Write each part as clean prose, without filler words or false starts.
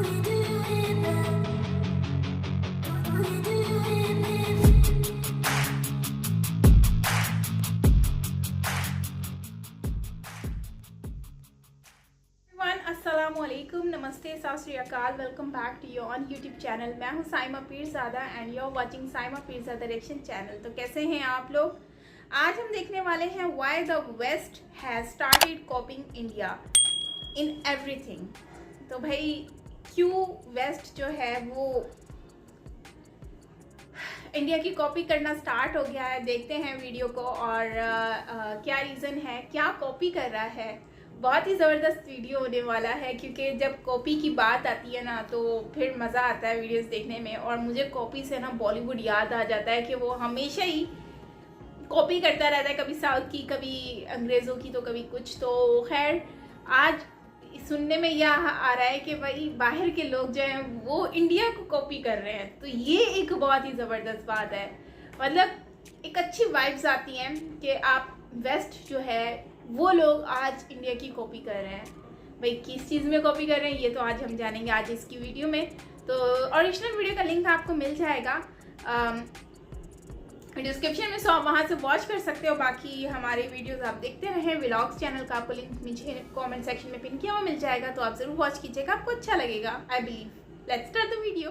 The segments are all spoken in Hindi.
अस्सलामुअलैकुम, नमस्ते, सत श्री अकाल। Welcome back to your own YouTube channel. मैं हूँ Saima Peerzada and you are watching Saima Peerzada reaction channel. तो कैसे हैं आप लोग? आज हम देखने वाले हैं why the west has started copying India in everything. तो भाई क्यों वेस्ट जो है वो इंडिया की कॉपी करना स्टार्ट हो गया है। देखते हैं वीडियो को और क्या रीज़न है, क्या कॉपी कर रहा है। बहुत ही ज़बरदस्त वीडियो होने वाला है क्योंकि जब कॉपी की बात आती है ना तो फिर मज़ा आता है वीडियोस देखने में। और मुझे कॉपी से ना बॉलीवुड याद आ जाता है कि वो हमेशा ही कॉपी करता रहता है, कभी साउथ की, कभी अंग्रेज़ों की, तो कभी कुछ। तो खैर आज सुनने में यह आ रहा है कि भाई बाहर के लोग जो हैं वो इंडिया को कॉपी कर रहे हैं। तो ये एक बहुत ही ज़बरदस्त बात है। मतलब एक अच्छी वाइब्स आती हैं कि आप वेस्ट जो है वो लोग आज इंडिया की कॉपी कर रहे हैं। भाई किस चीज़ में कॉपी कर रहे हैं ये तो आज हम जानेंगे आज इसकी वीडियो में। तो ओरिजिनल वीडियो का लिंक आपको मिल जाएगा डिस्क्रिप्शन में, सो आप वहाँ से वॉच कर सकते हो। बाकी हमारे वीडियोस आप देखते रहें। व्लॉग्स चैनल का आपको लिंक नीचे कमेंट सेक्शन में पिन किया हुआ मिल जाएगा, तो आप ज़रूर वॉच कीजिएगा, आपको अच्छा लगेगा I believe. Let's start the video.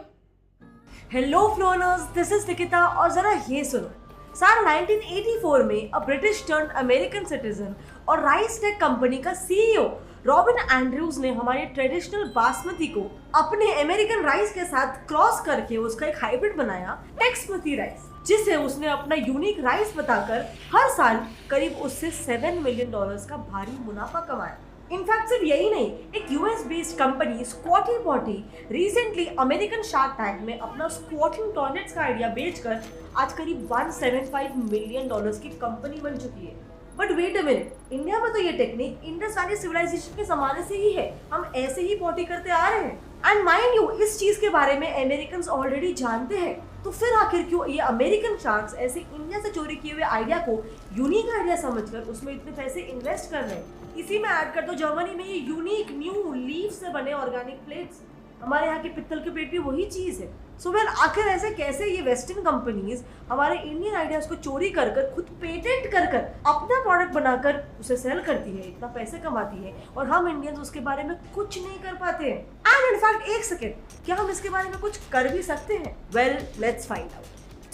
Hello फ्लोनर्स, दिस इज निकिता। और जरा ये सुनो, साल 1984 में a British turn American citizen और राइस टेक कंपनी का सीईओ रॉबिन एंड्रयूज ने हमारे ट्रेडिशनल बासमती को अपने अमेरिकन राइस के साथ क्रॉस करके उसका एक हाइब्रिड बनाया, टेक्समती राइस, जिसे उसने अपना यूनिक राइस बताकर हर साल करीब उससे $7 मिलियन का भारी मुनाफा कमाया। इनफैक्ट सिर्फ यही नहीं, एक US based company Squatty Potty recently American Shark Tank में अपना स्क्वाटिंग टॉयलेट्स का आइडिया बेचकर आज करीब $175 मिलियन की कंपनी बन चुकी है। But wait a minute, India में तो ये टेक्निक इंडस वैली सिविलाइजेशन के जमाने से ही है, हम ऐसे ही पॉटी करते आ रहे हैं। एंड माइंड यू, इस चीज के बारे में अमेरिकन ऑलरेडी जानते हैं, तो फिर आखिर क्यों ये अमेरिकन शार्क्स ऐसे इंडिया से चोरी किए हुए आइडिया को यूनिक आइडिया समझकर उसमें इतने पैसे इन्वेस्ट कर रहे हैं। इसी में ऐड कर दो जर्मनी में ये यूनिक न्यू लीफ से बने ऑर्गेनिक प्लेट्स। हमारे यहाँ के पित्तल के प्लेट भी वही चीज है। सो वेल, आखिर ऐसे कैसे ये वेस्टर्न कंपनीज हमारे इंडियन आइडियाज को चोरी कर कर, खुद पेटेंट कर कर अपना प्रोडक्ट बनाकर उसे सेल करती है, इतना पैसे कमाती है, और हम इंडियंस उसके बारे में कुछ नहीं कर पाते हैं। एंड इनफैक्ट एक सेकेंड, क्या हम इसके बारे में कुछ कर भी सकते हैं? Well, let's find out.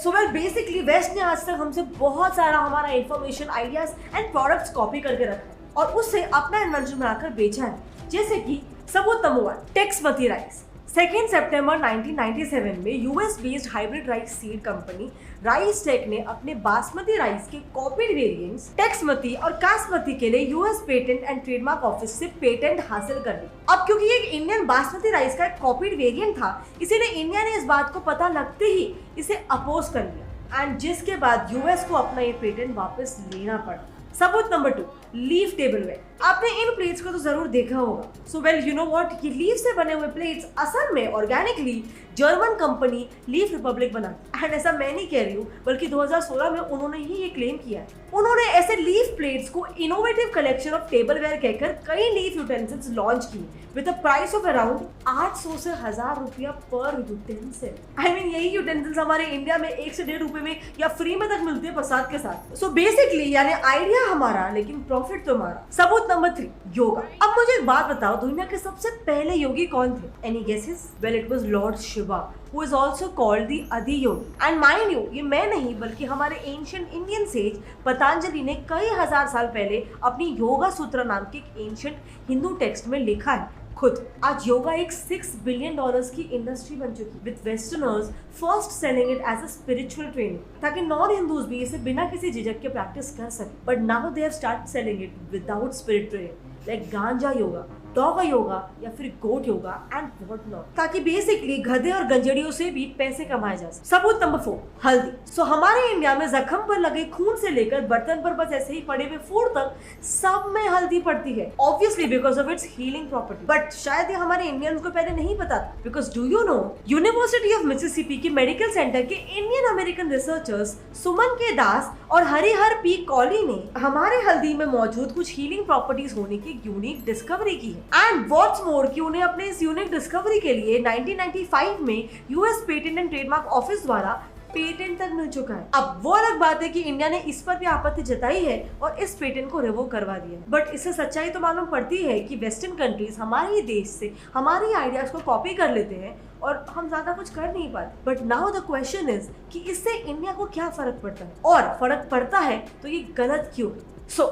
So well, basically west ने आज तक हमसे बहुत सारा हमारा information, ideas and products copy करके रखा है और उससे अपना इन्वेंशन बनाकर बेचा है। जैसे कि सबूत नंबर 1, टेक्समती राइस। 2 सितंबर 1997 में US based hybrid rice seed company RiceTec ने अपने बासमती राइस के कॉपीड वेरिएंट्स टेक्समती और कासमती के लिए US patent and trademark office से पेटेंट हासिल कर ली। अब क्योंकि ये इंडियन बासमती राइस का एक कॉपीड वेरिएंट था, इसीलिए इंडिया ने इस बात को पता लगते ही इसे अपोज कर लिया, एंड जिसके बाद यूएस को अपना ये पेटेंट वापस लेना पड़ा। सबूत नंबर 2, लीफ टेबलवेयर। आपने इन प्लेट्स को तो जरूर देखा होगा। So well, you know what, ये लीफ से बने हुए प्लेट्स असल में organically German company leaf Republic बनाती। एंड ऐसा मैं नहीं कह रही हूँ, बल्कि 2016 में उन्होंने ही ये क्लेम किया है। उन्होंने ऐसे लीफ प्लेट्स को इनोवेटिव कलेक्शन ऑफ टेबलवेयर कहकर कई लीफ यूटेंसिल्स लॉन्च किए with a price of around 800 से 1000 रुपया पर यूटेंसिल। आई मीन, यही यूटेंसिल्स हमारे इंडिया में 1 से 1.5 रुपए में या फ्री में तक मिलते हैं प्रसाद के साथ। सो बेसिकली यानी आइडिया हमारा, लेकिन प्रॉफिट तुम्हारा। सबूत नंबर 3, योगा। अब मुझे एक बात बताओ, दुनिया के सबसे पहले योगी कौन थे? Any guesses? Well, it was Lord Shiva, who is also called the आदि योगी। एंड माइंड यू, ये मैं नहीं बल्कि हमारे एंशिएंट इंडियन सेज पतंजलि ने कई हजार साल पहले अपनी योगा सूत्र नाम के एक एंशिएंट हिंदू टेक्स्ट में लिखा है खुद। आज योगा एक $6 बिलियन की इंडस्ट्री बन चुकी, with westerners first selling it as a spiritual training, ताकि नॉन हिंदूज भी इसे बिना किसी झिझक के प्रैक्टिस कर सके। But now they have start selling it without spirit training, like ganja yoga, dog yoga या फिर goat yoga and what not, ताकि बेसिकली गधे और गंजड़ियों से भी पैसे कमाए जा सके। सबूत नंबर 4, हल्दी। सो हमारे इंडिया में जख्म पर लगे खून से लेकर बर्तन पर बस ऐसे ही पड़े हुए फूड तक सब में हल्दी पड़ती है, obviously because of its healing property. But शायद ये हमारे इंडियंस को पहले नहीं पता था, because do you know, university of Mississippi के मेडिकल सेंटर के इंडियन अमेरिकन रिसर्चर्स सुमन के दास और हरिहर पी कॉली ने हमारे हल्दी में मौजूद कुछ हीलिंग प्रॉपर्टीज होने की यूनिक डिस्कवरी की है। एंड व्हाट्स मोर कि उन्हें अपने इस यूनिक डिस्कवरी के लिए 1995 में US patent and trademark office द्वारा पेटेंट तक मिल चुका है। अब वो अलग बात है कि इंडिया ने इस पर भी आपत्ति जताई है और इस पेटेंट को रिवोक करवा दिया है। बट इससे सच्चाई तो मालूम पड़ती है कि वेस्टर्न कंट्रीज हमारे ही देश से हमारी आइडियाज को कॉपी कर लेते हैं और हम ज्यादा कुछ कर नहीं पाते। But now the question is कि इससे इंडिया को क्या फर्क पड़ता है, और फर्क पड़ता है तो ये गलत क्यों?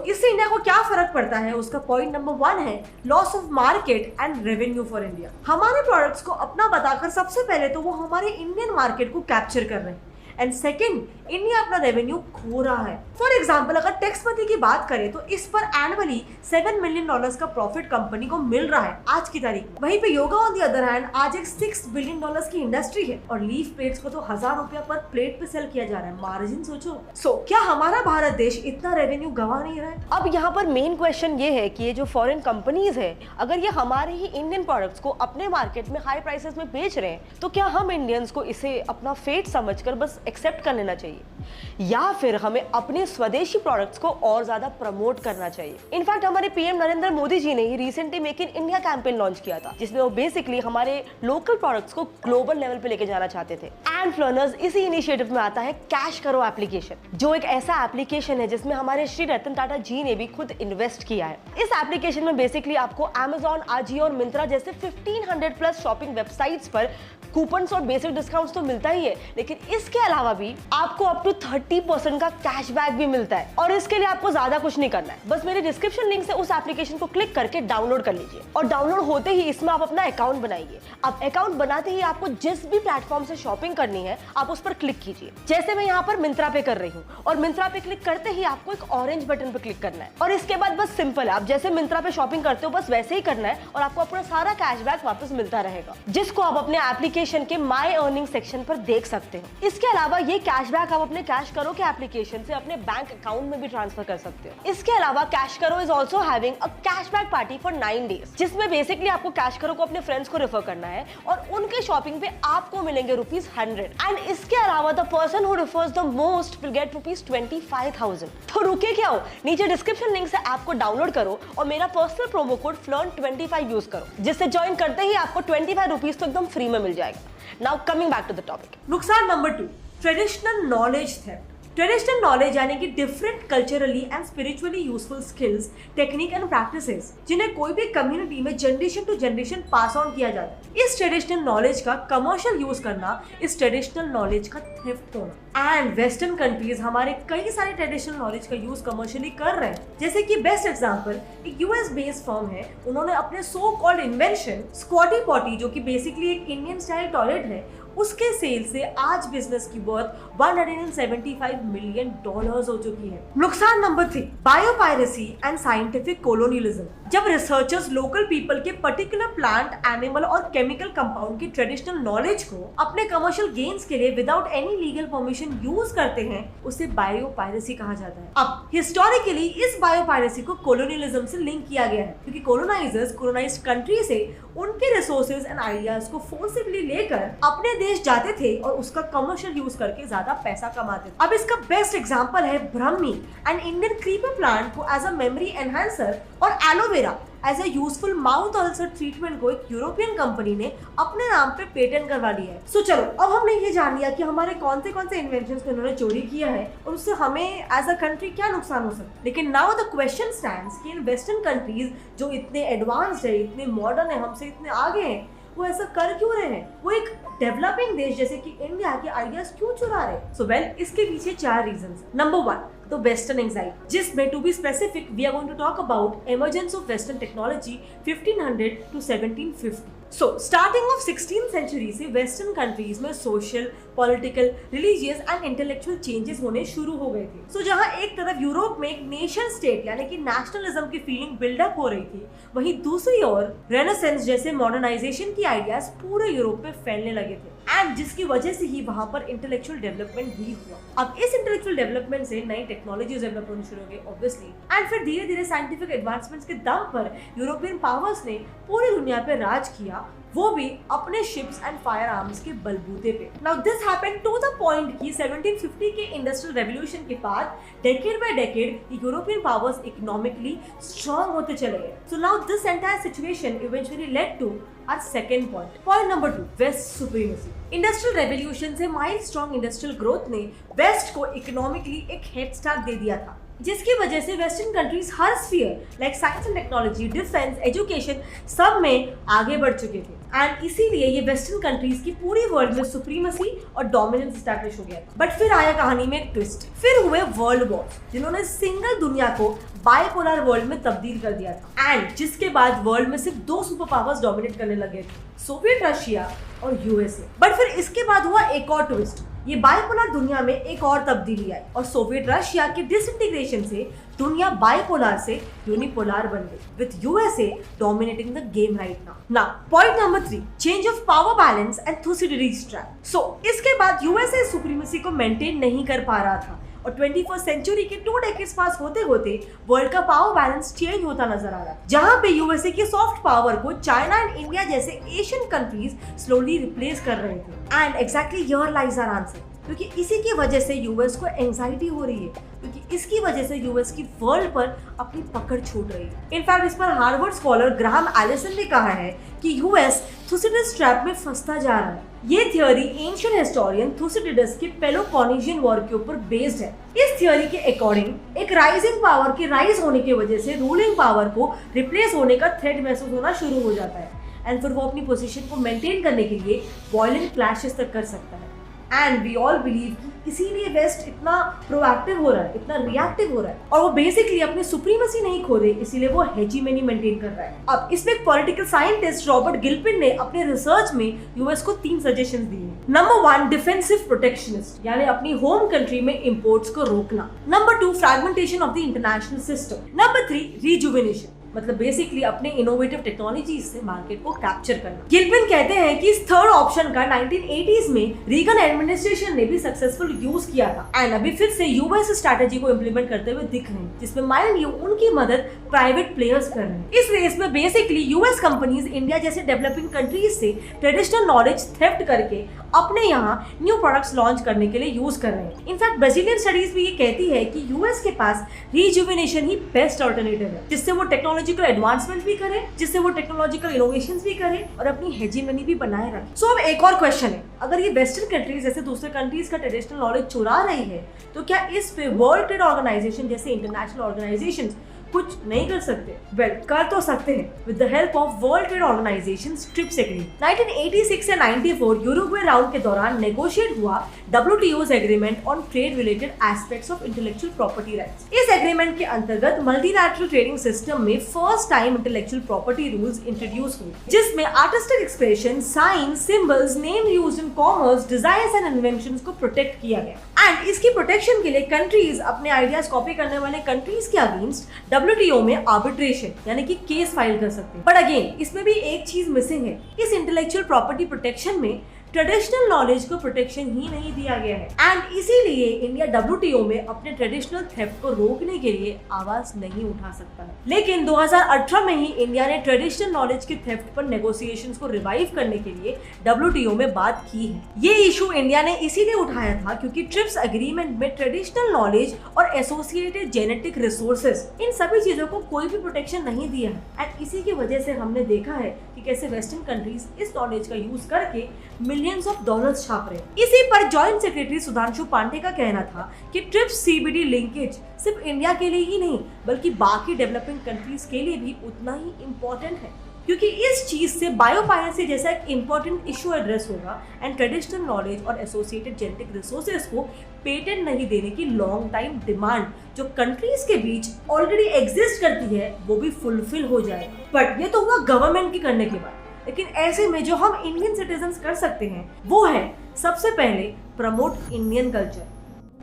इससे इंडिया को क्या फर्क पड़ता है, उसका पॉइंट नंबर 1 है loss of market and revenue for India. हमारे प्रोडक्ट्स को अपना बताकर सबसे पहले तो वो हमारे इंडियन मार्केट को कैप्चर कर रहे हैं, एंड सेकेंड इंडिया अपना रेवेन्यू खो रहा है। फॉर एग्जाम्पल अगर टैक्स पति की बात करें तो इस पर एनुअली $7 मिलियन का प्रॉफिट कंपनी को मिल रहा है आज की तारीख में। वहीं पे yoga on the other hand आज एक $6 बिलियन की इंडस्ट्री है और लीफ प्लेट्स को तो ₹1000 पर प्लेट पे सेल किया जा रहा है। मार्जिन सोचो। क्या हमारा भारत देश इतना रेवेन्यू गंवा नहीं रहा है? अब यहाँ पर मेन क्वेश्चन ये है कि ये जो फॉरेन कंपनीज है अगर ये हमारे ही इंडियन प्रोडक्ट्स को अपने मार्केट में हाई प्राइसेस में बेच रहे हैं तो क्या हम इंडियंस को इसे अपना फेट समझकर बस एक्सेप्ट कर लेना चाहिए, या फिर हमें अपने स्वदेशी प्रोडक्ट्स को और ज्यादा प्रमोट करना चाहिए? इनफैक्ट हमारे पीएम नरेंद्र मोदी जी ने ही recently make in India campaign launch किया था जिसमें वो बेसिकली हमारे लोकल प्रोडक्ट्स को ग्लोबल लेवल पे लेके जाना चाहते थे। एंड फ्लोनर्स इसी इनिशिएटिव में आता है कैश करो एप्लीकेशन, जो एक ऐसा एप्लीकेशन है जिसमें हमारे श्री रतन टाटा जी ने भी खुद इन्वेस्ट किया है। इस एप्लीकेशन में बेसिकली आपको Amazon, आजियो और मिंत्रा जैसे 1500 प्लस शॉपिंग वेबसाइट्स पर कूपन्स और बेसिक डिस्काउंट्स तो मिलता ही है, लेकिन इसके अलावा भी आपको अप टू 30% का कैशबैक भी मिलता है। और इसके लिए आपको ज्यादा कुछ नहीं करना है, बस मेरे डिस्क्रिप्शन लिंक से उस एप्लीकेशन को क्लिक करके डाउनलोड कर लीजिए और डाउनलोड होते ही इसमें आप अपना अकाउंट बनाइए। अब अकाउंट बनाते ही आपको जिस भी प्लेटफॉर्म से शॉपिंग करनी है आप उस पर क्लिक कीजिए। जैसे मैं यहाँ पर मिंत्रा पे कर रही हूँ और मिंत्रा पे क्लिक करते ही आपको एक ऑरेंज बटन पे क्लिक करना है और इसके बाद बस सिंपल है, आप जैसे मिंत्रा पे शॉपिंग करते हो बस वैसे ही करना है और आपको अपना सारा कैशबैक वापस मिलता रहेगा, जिसको आप अपने एप्लीकेशन के माई अर्निंग सेक्शन पर देख सकते हो। इसके अलावा ये कैशबैक आप अपने कैश करो के एप्लीकेशन से अपने बैंक अकाउंट में भी ट्रांसफर कर सकते हो। इसके अलावा कैश करो is also having a cashback party for 9 days, जिसमें बेसिकली आपको कैश करो को अपने फ्रेंड्स को रेफर करना है और उनके शॉपिंग पे आपको मिलेंगे ₹100 एंड इसके अलावा the person who refers the most will get ₹25,000। तो रुके क्या हो, नीचे डिस्क्रिप्शन लिंक से ऐप को डाउनलोड करो और मेरा personal promo code FLEARN25 use करो, जिससे ज्वाइन करते ही आपको ₹25 तो एकदम फ्री में मिल जाएगा। Now coming back to the topic. नुकसान number 2, traditional knowledge theft. Traditional knowledge यानी कि different culturally and spiritually useful skills, technique and practices जिन्हें कोई भी कम्युनिटी में generation to generation pass on किया जाता है। इस ट्रेडिशनल नॉलेज का कमर्शियल यूज करना, इस ट्रेडिशनल नॉलेज का थेफ्ट होना। एंड वेस्टर्न कंट्रीज हमारे कई सारे ट्रेडिशनल नॉलेज का यूज कमर्शियली कर रहे हैं। जैसे कि बेस्ट एग्जांपल एक यूएस बेस्ड फर्म है, उन्होंने अपने सो कॉल्ड इन्वेंशन स्क्वाटी पॉटी, जो कि बेसिकली एक इंडियन स्टाइल टॉयलेट है, उसके सेल से आज बिजनेस की वर्थ $175 मिलियन हो चुकी है। नुकसान number 3, biopiracy and scientific colonialism. जब रिसर्चर्स लोकल पीपल के पर्टिकुलर प्लांट, एनिमल और केमिकल कंपाउंड की ट्रेडिशनल नॉलेज को अपने कमर्शियल गेन्स के लिए without any legal permission use करते हैं, उसे बायोपायरेसी कहा जाता है। अब हिस्टोरिकली इस बायोपायरेसी को कोलोनियलिज्म से लिंक किया गया है, क्योंकि कोलोनाइजर्स कोलोनाइज्ड कंट्री से उनके रिसोर्सेज एंड आइडियाज को फोर्सिबली लेकर अपने देश जाते थे और उसका कमर्शियल यूज करके ज्यादा पैसा कमाते थे। अब इसका बेस्ट एग्जांपल है Brahmi, an Indian creeper plant को एज अ मेमोरी एनहांसर, और aloe vera as a useful mouth ulcer treatment को एक यूरोपियन कंपनी ने अपने नाम पे पेटेंट करवा लिया है। सो चलो अब हमने ये जान लिया कि हमारे कौन से इन्वेंशंस को इन्होंने चोरी किया है और उससे हमें एज अ कंट्री क्या नुकसान हो सकता है। लेकिन नाउ द क्वेश्चन स्टैंड्स कि इन वेस्टर्न कंट्रीज जो इतने एडवांस्ड है, इतने मॉडर्न है, हमसे इतने आगे हैं, वो ऐसा कर क्यों रहे हैं? वो एक डेवलपिंग देश जैसे कि इंडिया के आइडियाज क्यों चुरा रहे हैं? सो वेल, इसके पीछे 4 रीजंस। नंबर 1, तो वेस्टर्न एंजाइटी, जिसमें to be specific we are going to talk about emergence of western technology 1500 to 1750। So starting of 16th century से वेस्टर्न कंट्रीज में social, political, religious and intellectual changes होने शुरू हो गए थे। सो जहां एक तरफ यूरोप में एक नेशन स्टेट यानी कि नेशनलिज्म की फीलिंग बिल्डअप हो रही थी, वहीं दूसरी ओर रेनेसेंस जैसे मॉडर्नाइजेशन की आइडियाज पूरे यूरोप में फैलने लगे थे, एंड जिसकी वजह से ही वहां पर इंटेलेक्चुअल डेवलपमेंट भी हुआ। अब इस इंटेलेक्चुअल डेवलपमेंट से नई टेक्नोलॉजीज डेवलप होनी शुरू हो गई ऑब्वियसली, एंड फिर धीरे धीरे साइंटिफिक एडवांसमेंट्स के दम पर यूरोपियन पावर्स ने पूरी दुनिया पे राज किया वो भी अपने शिप्स एंड फायर आर्म्स के बलबूते पे। Now this happened to the point कि 1750 के इंडस्ट्रियल रेवोल्यूशन के बाद decade by decade European powers economically strong होते चले गए। So now this entire situation eventually led to our second point. Point number 2, West supremacy. Industrial revolution से माइल्ड स्ट्रॉन्ग इंडस्ट्रियल ग्रोथ ने वेस्ट को इकोनॉमिकली एक हेड स्टार्ट दे दिया था, जिसकी वजह से वेस्टर्न कंट्रीज हर sphere like science and technology, defence, education सब में आगे बढ़ चुके थे। एंड इसीलिए ये वेस्टर्न कंट्रीज की पूरी वर्ल्ड में सुप्रीमेसी और डोमिनेंस एस्टैब्लिश हो गया। बट फिर आया कहानी में एक ट्विस्ट। फिर हुए वर्ल्ड वॉर्स, जिन्होंने सिंगल दुनिया को बाइपोलर वर्ल्ड में तब्दील कर दिया था। एंड जिसके बाद वर्ल्ड में सिर्फ 2 सुपर पावर्स डोमिनेट करने लगे थे, सोवियत रशिया और यूएसए। बट फिर इसके बाद हुआ एक और ट्विस्ट। ये बाइपोलर दुनिया में एक और तब्दीली आई और सोवियत रशिया के डिसइंटीग्रेशन से दुनिया बाइपोलर से यूनिपोलर बन गई, with USA dominating the game right now. Point number 3, change of power balance and Thucydides trap. So इसके बाद यूएसए सुप्रीमेसी को मेंटेन नहीं कर पा रहा था और 21st सेंचुरी के 2 डेकेड्स पास होते होते वर्ल्ड का पावर बैलेंस चेंज होता नजर आ रहा है, जहां पे यूएसए की सॉफ्ट पावर को चाइना एंड इंडिया जैसे एशियन कंट्रीज स्लोली रिप्लेस कर रहे थे। And exactly here lies our answer, क्योंकि इसी की वजह से यूएस को एंजाइटी हो रही है, क्योंकि इसकी वजह से यूएस की वर्ल्ड पर अपनी पकड़ छूट रही है। इनफैक्ट इस पर हार्वर्ड स्कॉलर ग्राहम एलिसन ने कहा है कि यूएस थुसिडियस ट्रैप में फंसता जा रहा है। ये थियोरी एंशिएंट हिस्टोरियन थुसिडियस के पेलोपोनेशियन वॉर के ऊपर बेस्ड है। इस थियोरी के अकॉर्डिंग एक राइजिंग पावर के राइज होने की वजह से रूलिंग पावर को रिप्लेस होने का थ्रेट महसूस होना शुरू हो जाता है एंड फिर वो अपनी पोजीशन को मेंटेन करने के लिए वायलेंट क्लैशेस तक कर सकता है। एंड वी ऑल बिलीव कि इसीलिए वेस्ट इतना प्रोएक्टिव हो रहा है, इतना रिएक्टिव हो रहा है, और वो बेसिकली अपनी सुप्रीमेसी नहीं खो रहे, इसीलिए वो हेजीमनी मेंटेन कर रहा है। अब इसमें एक पॉलिटिकल साइंटिस्ट रॉबर्ट गिल्पिन ने अपने रिसर्च में यूएस को 3 सजेशंस दिए। नंबर 1, डिफेंसिव प्रोटेक्शनिस्ट, यानी अपनी होम कंट्री में इंपोर्ट्स को रोकना। Number 2, fragmentation of the international system. Number 3, rejuvenation, मतलब बेसिकली अपने इनोवेटिव टेक्नोलॉजीज से मार्केट को कैप्चर करना। गिल्पिन कहते हैं कि इस थर्ड ऑप्शन का 1980s में रीगन एडमिनिस्ट्रेशन ने भी सक्सेसफुल यूज किया था एंड अभी फिर से यूएस स्ट्रैटेजी को इम्प्लीमेंट करते हुए दिख रहे हैं, जिसमें माइंड यू उनकी मदद प्राइवेट प्लेयर्स कर रहे हैं। इस रेस में बेसिकली यूएस कंपनीज इंडिया जैसे डेवलपिंग कंट्रीज से ट्रेडिशनल नॉलेज थेफ्ट करके अपने यहाँ न्यू प्रोडक्ट्स लॉन्च करने के लिए यूज कर रहे हैं। इनफैक्ट ब्राजीलियन स्टडीज भी ये कहती है कि यूएस के पास रिजुवेनेशन ही बेस्ट ऑल्टरनेटिव है, जिससे वो टेक्नोलॉजिकल एडवांसमेंट भी करे, जिससे वो टेक्नोलॉजिकल इनोवेशंस भी करे और अपनी हेजीमनी भी बनाए रखे। सो अब एक और क्वेश्चन है, अगर ये वेस्टर्न कंट्रीज जैसे दूसरे कंट्रीज का ट्रेडिशनल नॉलेज चुरा रही है, तो क्या इस पे वर्ल्ड ट्रेड ऑर्गेनाइजेशन जैसे इंटरनेशनल ऑर्गेनाइजेशंस कुछ नहीं कर सकते? वेल, कर तो सकते हैं with the help of world trade organization TRIPS agreement. 1986 से 94 यूरुग्वे राउंड के दौरान नेगोशिएट हुआ WTO's agreement on trade related aspects of intellectual property rights. इस एग्रीमेंट के अंतर्गत मल्टीलैटरल ट्रेडिंग सिस्टम में first time intellectual property rules introduce हुए, जिसमें artistic expression, science, symbols, name used in commerce, designs and inventions को प्रोटेक्ट किया गया। एंड इसकी प्रोटेक्शन के लिए कंट्रीज अपने आइडियाज कॉपी करने वाले कंट्रीज के अगेंस्ट WTO में आर्बिट्रेशन यानी कि केस फाइल कर सकते हैं। बट अगेन इसमें भी एक चीज मिसिंग है, इस इंटेलेक्चुअल प्रॉपर्टी प्रोटेक्शन में ट्रेडिशनल नॉलेज को प्रोटेक्शन ही नहीं दिया गया है एंड इसीलिए इंडिया WTO में अपने ट्रेडिशनल थेफ्ट को रोकने के लिए आवाज नहीं उठा सकता है। लेकिन 2018 में ही इंडिया ने ट्रेडिशनल नॉलेज के थेफ्ट पर नेगोशिएशंस को रिवाइव करने के लिए WTO में बात की है। ये इशू इंडिया ने इसीलिए उठाया था क्योंकि ट्रिप्स एग्रीमेंट में ट्रेडिशनल नॉलेज और एसोसिएटेड जेनेटिक रिसोर्सेज, इन सभी चीजों को कोई भी प्रोटेक्शन नहीं दिया है एंड इसी की वजह से हमने देखा है कि कैसे वेस्टर्न कंट्रीज इस नॉलेज का यूज करके मिलियंस ऑफ डॉलर्स छाप रहे हैं। इसी पर जॉइंट सेक्रेटरी सुधांशु पांडे का कहना था कि ट्रिप्स CBD लिंकेज सिर्फ इंडिया के लिए ही नहीं बल्कि बाकी डेवलपिंग कंट्रीज के लिए भी उतना ही इम्पोर्टेंट है, क्योंकि इस चीज से बायोपायरेसी जैसा एक इम्पोर्टेंट इशू एड्रेस होगा एंड ट्रेडिशनल नॉलेज और एसोसिएटेड जेनेटिक रिसोर्सेज को पेटेंट नहीं देने की लॉन्ग टाइम डिमांड जो कंट्रीज के बीच ऑलरेडी एग्जिस्ट करती है वो भी फुलफिल हो जाए। बट ये तो हुआ गवर्नमेंट के करने के बाद, लेकिन ऐसे में जो हम इंडियन सिटीजन्स कर सकते हैं वो है सबसे पहले promote Indian culture.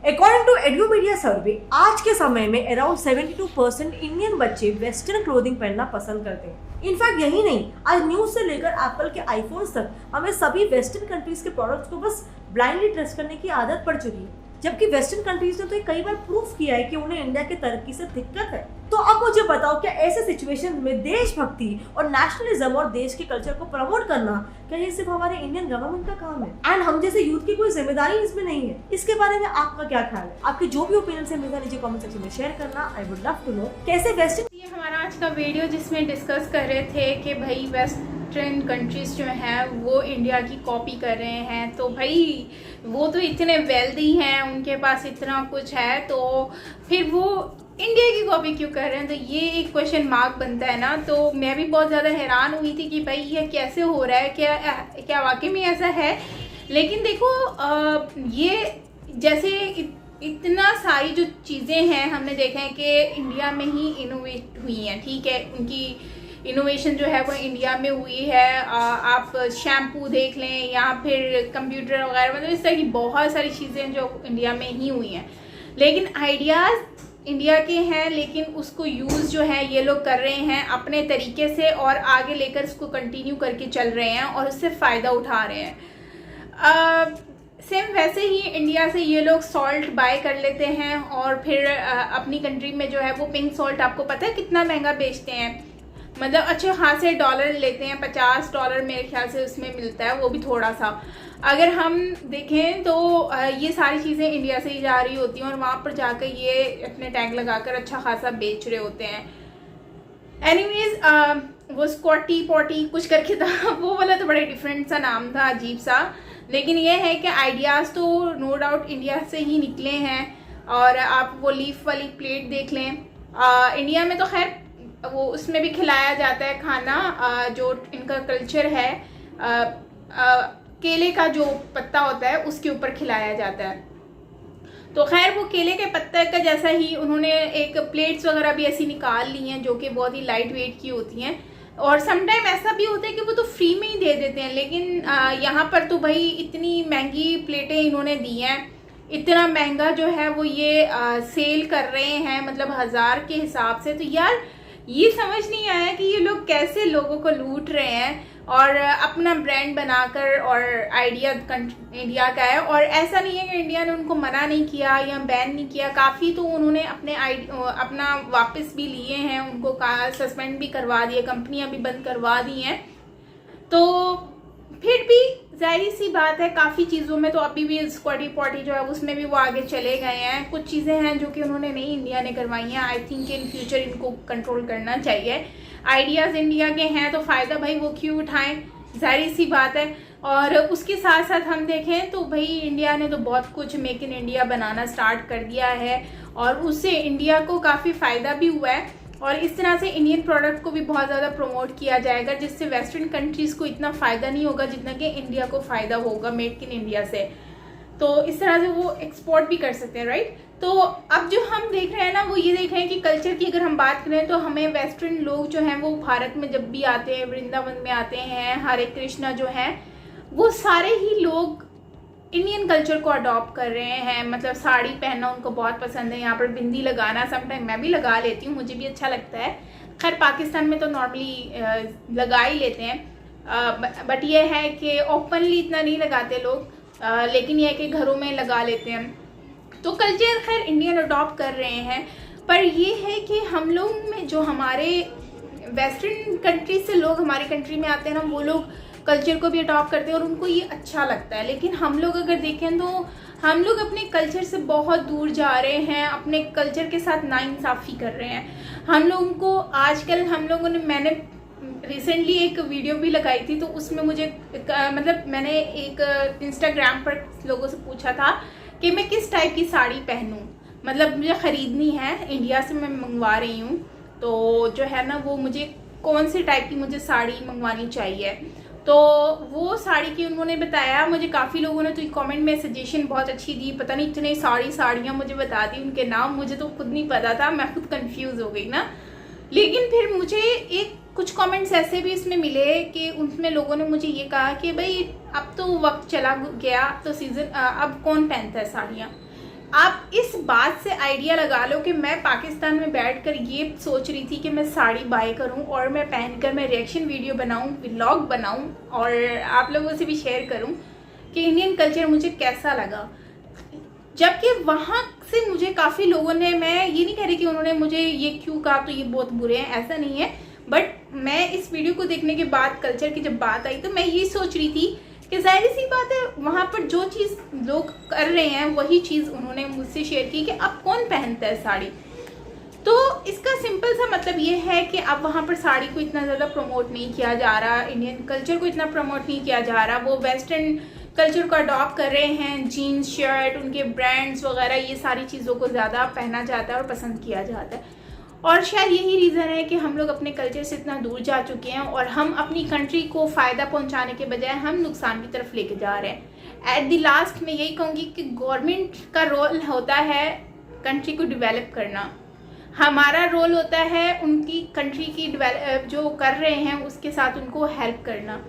According to Edumedia survey, आज के समय में अराउंड 72% इंडियन बच्चे वेस्टर्न क्लोथिंग पहनना पसंद करते हैं। इनफैक्ट यही नहीं, आज न्यूज से लेकर एप्पल के आईफोन्स तक हमें सभी वेस्टर्न कंट्रीज के प्रोडक्ट्स को बस ब्लाइंडली ट्रस्ट करने की आदत पड़ चुकी है, जबकि वेस्टर्न कंट्रीज ने तो कई बार प्रूफ किया है कि उन्हें इंडिया की तरक्की से दिक्कत है। तो अब मुझे बताओ, क्या ऐसे सिचुएशन में देशभक्ति और नेशनलिज्म और देश के कल्चर को प्रमोट करना, क्या ये सिर्फ हमारे इंडियन गवर्नमेंट का काम है एंड हम जैसे यूथ की कोई जिम्मेदारी इसमें नहीं है? इसके बारे में आपका क्या ख्याल है? आपके जो भी ओपिनियन है मेरे नीचे कमेंट सेक्शन में शेयर करना। I would love to know कैसे वेस्टर्न। ये हमारा आज का वीडियो जिसमें डिस्कस कर रहे थे कि भाई वेस्टर्न कंट्रीज जो हैं वो इंडिया की कॉपी कर रहे हैं, तो भाई वो तो इतने वेल्दी हैं, उनके पास इतना कुछ है, तो फिर वो इंडिया की कॉपी क्यों कर रहे हैं? तो ये एक क्वेश्चन मार्क बनता है ना। तो मैं भी बहुत ज़्यादा हैरान हुई थी कि भाई ये कैसे हो रहा है, क्या वाकई में ऐसा है? लेकिन देखो ये जैसे इतना सारी जो चीज़ें हैं हमने देखा है कि इंडिया में ही इनोवेट हुई हैं, ठीक है, उनकी इनोवेशन जो है वो इंडिया में हुई है। आप शैम्पू देख लें या फिर कंप्यूटर वगैरह, मतलब इस तरह की बहुत सारी चीज़ें जो इंडिया में ही हुई हैं, लेकिन आइडियाज़ इंडिया के हैं, लेकिन उसको यूज़ जो है ये लोग कर रहे हैं अपने तरीके से और आगे लेकर उसको कंटिन्यू करके चल रहे हैं और उससे फ़ायदा उठा रहे हैं। सेम वैसे ही इंडिया से ये लोग सॉल्ट बाय कर लेते हैं और फिर अपनी कंट्री में जो है वो पिंक सॉल्ट आपको पता है कितना महंगा बेचते हैं, मतलब अच्छे खासे डॉलर लेते हैं, $50 मेरे ख्याल से उसमें मिलता है, वो भी थोड़ा सा। अगर हम देखें तो ये सारी चीज़ें इंडिया से ही जा रही होती हैं और वहाँ पर जाकर ये अपने टैग लगाकर अच्छा खासा बेच रहे होते हैं। एनीवेज वो स्कॉटी पॉटी कुछ करके था, वो वाला तो बड़ा डिफरेंट सा नाम था, अजीब सा, लेकिन ये है कि आइडियाज़ तो नो डाउट इंडिया से ही निकले हैं। और आप वो लीफ वाली प्लेट देख लें, इंडिया में तो खैर वो उसमें भी खिलाया जाता है खाना, जो इनका कल्चर है, केले का जो पत्ता होता है उसके ऊपर खिलाया जाता है। तो खैर वो केले के पत्ते का जैसा ही उन्होंने एक प्लेट्स वगैरह भी ऐसी निकाल ली हैं जो कि बहुत ही लाइट वेट की होती हैं, और समटाइम ऐसा भी होता है कि वो तो फ्री में ही दे देते हैं, लेकिन यहाँ पर तो भाई इतनी महंगी प्लेटें इन्होंने दी हैं, इतना महंगा जो है वो ये सेल कर रहे हैं, मतलब 1000 के हिसाब से। तो यार ये समझ नहीं आया कि ये लोग कैसे लोगों को लूट रहे हैं और अपना ब्रांड बनाकर, और आइडिया इंडिया का है, और ऐसा नहीं है कि इंडिया ने उनको मना नहीं किया या बैन नहीं किया, काफ़ी तो उन्होंने अपना वापस भी लिए हैं, उनको सस्पेंड भी करवा दिए, कंपनियां भी बंद करवा दी हैं। तो फिर भी जाहिर सी बात है काफ़ी चीज़ों में तो अभी भी स्क्वाटी पॉटी जो है उसमें भी वो आगे चले गए हैं। कुछ चीज़ें हैं जो कि उन्होंने नहीं इंडिया ने करवाई हैं, आई थिंक इन फ्यूचर इनको कंट्रोल करना चाहिए। आइडियाज़ इंडिया के हैं तो फ़ायदा भाई वो क्यों उठाएं, जाहिर सी बात है। और उसके साथ साथ हम देखें तो भाई इंडिया ने तो बहुत कुछ make in India banana start कर दिया है और उससे इंडिया को काफ़ी फ़ायदा भी हुआ है, और इस तरह से इंडियन प्रोडक्ट को भी बहुत ज़्यादा प्रमोट किया जाएगा, जिससे वेस्टर्न कंट्रीज़ को इतना फ़ायदा नहीं होगा जितना कि इंडिया को फ़ायदा होगा मेक इन इंडिया से। तो इस तरह से वो एक्सपोर्ट भी कर सकते हैं, राइट। तो अब जो हम देख रहे हैं ना वो ये देख रहे हैं कि कल्चर की अगर हम बात करें तो हमें वेस्टर्न लोग जो हैं वो भारत में जब भी आते हैं, वृंदावन में आते हैं, हरे कृष्णा जो हैं वो सारे ही लोग इंडियन कल्चर को अडॉप्ट कर रहे हैं, मतलब साड़ी पहनना उनको बहुत पसंद है, यहाँ पर बिंदी लगाना, समटाइम मैं भी लगा लेती हूँ, मुझे भी अच्छा लगता है। खैर पाकिस्तान में तो नॉर्मली लगा ही लेते हैं, बट ये है कि ओपनली इतना नहीं लगाते लोग, लेकिन यह है कि घरों में लगा लेते हैं। तो कल्चर खैर इंडियन अडॉप्ट कर रहे हैं, पर ये है कि हम लोग में जो हमारे वेस्टर्न कंट्री से लोग हमारी कंट्री में आते हैं ना, वो लोग कल्चर को भी अडॉप्ट करते हैं और उनको ये अच्छा लगता है। लेकिन हम लोग अगर देखें तो हम लोग अपने कल्चर से बहुत दूर जा रहे हैं, अपने कल्चर के साथ नाइंसाफ़ी कर रहे हैं। हम लोगों को आजकल मैंने रिसेंटली एक वीडियो भी लगाई थी, तो उसमें मुझे मतलब मैंने एक इंस्टाग्राम पर लोगों से पूछा था कि मैं किस टाइप की साड़ी पहनूं, मतलब मुझे ख़रीदनी है, इंडिया से मैं मंगवा रही हूँ, तो जो है ना वो मुझे कौन सी टाइप की मुझे साड़ी मंगवानी चाहिए। तो वो साड़ी की उन्होंने बताया, मुझे काफ़ी लोगों ने तो कमेंट में सजेशन बहुत अच्छी दी, पता नहीं इतने साड़ियाँ मुझे बता दी, उनके नाम मुझे तो खुद नहीं पता था, मैं खुद कंफ्यूज हो गई ना। लेकिन फिर मुझे कुछ कमेंट्स ऐसे भी इसमें मिले कि उसमें लोगों ने मुझे ये कहा कि भाई अब तो वक्त चला गया, तो सीज़न अब कौन पहनता है साड़ियाँ। आप इस बात से आइडिया लगा लो कि मैं पाकिस्तान में बैठकर ये सोच रही थी कि मैं साड़ी बाय करूं और मैं पहनकर मैं रिएक्शन वीडियो बनाऊं, व्लॉग बनाऊं और आप लोगों से भी शेयर करूं कि इंडियन कल्चर मुझे कैसा लगा। जबकि वहाँ से मुझे काफ़ी लोगों ने, मैं ये नहीं कह रही कि उन्होंने मुझे ये क्यों कहा तो ये बहुत बुरे हैं, ऐसा नहीं है, बट मैं इस वीडियो को देखने के बाद कल्चर की जब बात आई तो मैं ये सोच रही थी कि जाहिर सी बात है वहाँ पर जो चीज़ लोग कर रहे हैं वही चीज़ उन्होंने मुझसे शेयर की कि अब कौन पहनता है साड़ी। तो इसका सिंपल सा मतलब ये है कि अब वहाँ पर साड़ी को इतना ज़्यादा प्रमोट नहीं किया जा रहा, इंडियन कल्चर को इतना प्रमोट नहीं किया जा रहा, वो वेस्टर्न कल्चर को अडॉप्ट कर रहे हैं, जीन्स शर्ट, उनके ब्रांड्स वगैरह, ये सारी चीज़ों को ज़्यादा पहना जाता है और पसंद किया जाता है। और शायद यही रीज़न है कि हम लोग अपने कल्चर से इतना दूर जा चुके हैं और हम अपनी कंट्री को फ़ायदा पहुंचाने के बजाय हम नुकसान की तरफ लेके जा रहे हैं। एट द लास्ट मैं यही कहूँगी कि गवर्नमेंट का रोल होता है कंट्री को डेवलप करना, हमारा रोल होता है उनकी कंट्री की जो कर रहे हैं उसके साथ उनको हेल्प करना।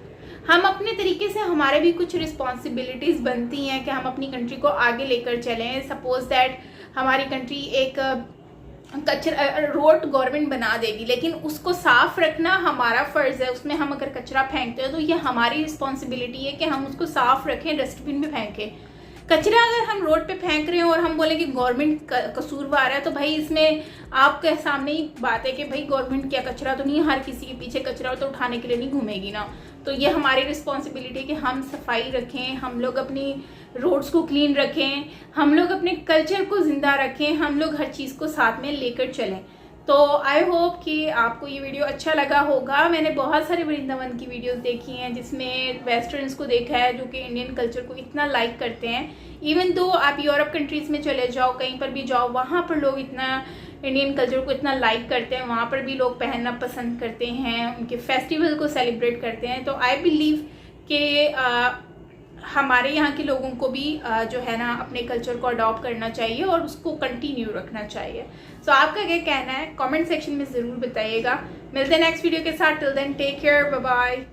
हम अपने तरीके से, हमारे भी कुछ रिस्पॉन्सिबिलिटीज़ बनती हैं कि हम अपनी कंट्री को आगे लेकर चलें। सपोज दैट हमारी कंट्री एक कचरा रोड गवर्नमेंट बना देगी, लेकिन उसको साफ रखना हमारा फ़र्ज़ है। उसमें हम अगर कचरा फेंकते हैं तो ये हमारी रिस्पॉन्सिबिलिटी है कि हम उसको साफ रखें, डस्टबिन में फेंकें। कचरा अगर हम रोड पे फेंक रहे हैं और हम बोले कि गवर्नमेंट कसूरवार है, तो भाई इसमें आपके सामने ही बात है कि भाई गवर्नमेंट क्या, कचरा तो नहीं, हर किसी के पीछे कचरा तो उठाने के लिए नहीं घूमेगी ना। तो ये हमारी रिस्पॉन्सिबिलिटी है कि हम सफाई रखें, हम लोग अपनी रोड्स को क्लीन रखें, हम लोग अपने कल्चर को ज़िंदा रखें, हम लोग हर चीज़ को साथ में लेकर चलें। तो आई होप कि आपको ये वीडियो अच्छा लगा होगा। मैंने बहुत सारे वृंदावन की वीडियोस देखी हैं जिसमें वेस्टर्न्स को देखा है जो कि इंडियन कल्चर को इतना लाइक करते हैं। इवन दो आप यूरोप कंट्रीज़ में चले जाओ, कहीं पर भी जाओ, वहाँ पर लोग इतना इंडियन कल्चर को इतना लाइक करते हैं, वहाँ पर भी लोग पहनना पसंद करते हैं, उनके फेस्टिवल को सेलिब्रेट करते हैं। तो आई बिलीव कि हमारे यहाँ के लोगों को भी जो है ना अपने कल्चर को अडॉप्ट करना चाहिए और उसको कंटिन्यू रखना चाहिए। सो आपका क्या कहना है कमेंट सेक्शन में ज़रूर बताइएगा। मिलते हैं नेक्स्ट वीडियो के साथ। Till then take care, bye bye.